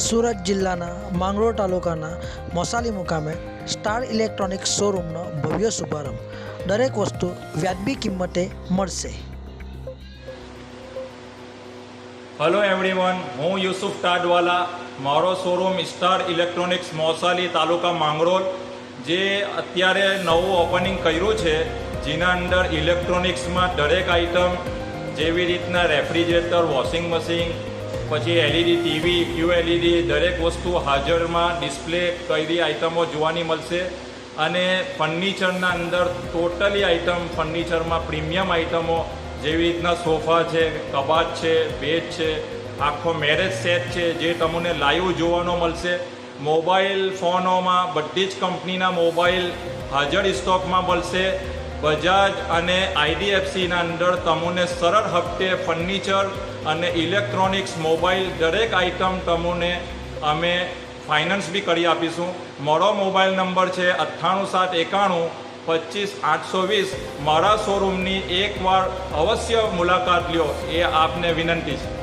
સુરત જિલ્લાના માંગરોળ તાલુકાના મોસાલી મુકામે સ્ટાર ઇલેક્ટ્રોનિક્સ શોરૂમનો ભવ્ય શુભારંભ. દરેક વસ્તુ વ્યાજબી કિંમતે મળશે. હેલો એવરીવન, હું યુસુફ ટાડવાલા. મારો શોરૂમ સ્ટાર ઇલેક્ટ્રોનિક્સ મોસાલી તાલુકા માંગરોળ, જે અત્યારે નવું ઓપનિંગ કર્યું છે, જેના અંદર ઇલેક્ટ્રોનિક્સમાં દરેક આઇટમ જેવી રીતના રેફ્રિજરેટર, વોશિંગ મશીન, પછી એલઈડી ટીવી, QLED દરેક વસ્તુ હાજરમાં ડિસ્પ્લે કરેલી આઇટમો જોવાની મળશે. અને ફર્નિચરના અંદર ટોટલી આઇટમ ફર્નિચરમાં પ્રીમિયમ આઇટમો જેવી રીતના સોફા છે, કબાટ છે, બેડ છે, આખો મેરેજ સેટ છે, જે તમને લાઈવ જોવાનો મળશે. મોબાઈલ ફોનોમાં બધી જ કંપનીના મોબાઈલ હાજર સ્ટોકમાં મળશે. બજાજ અને IDFCના અંદર તમને સરળ હપ્તે ફર્નિચર અને ઇલેક્ટ્રોનિક્સ મોબાઈલ દરેક આઇટમ તમને અમે ફાઇનાન્સ બી કરી આપીશું. મારો મોબાઈલ નંબર છે 9871 25 820. મારા શોરૂમની એકવાર અવશ્ય મુલાકાત લ્યો, એ આપને વિનંતી છે.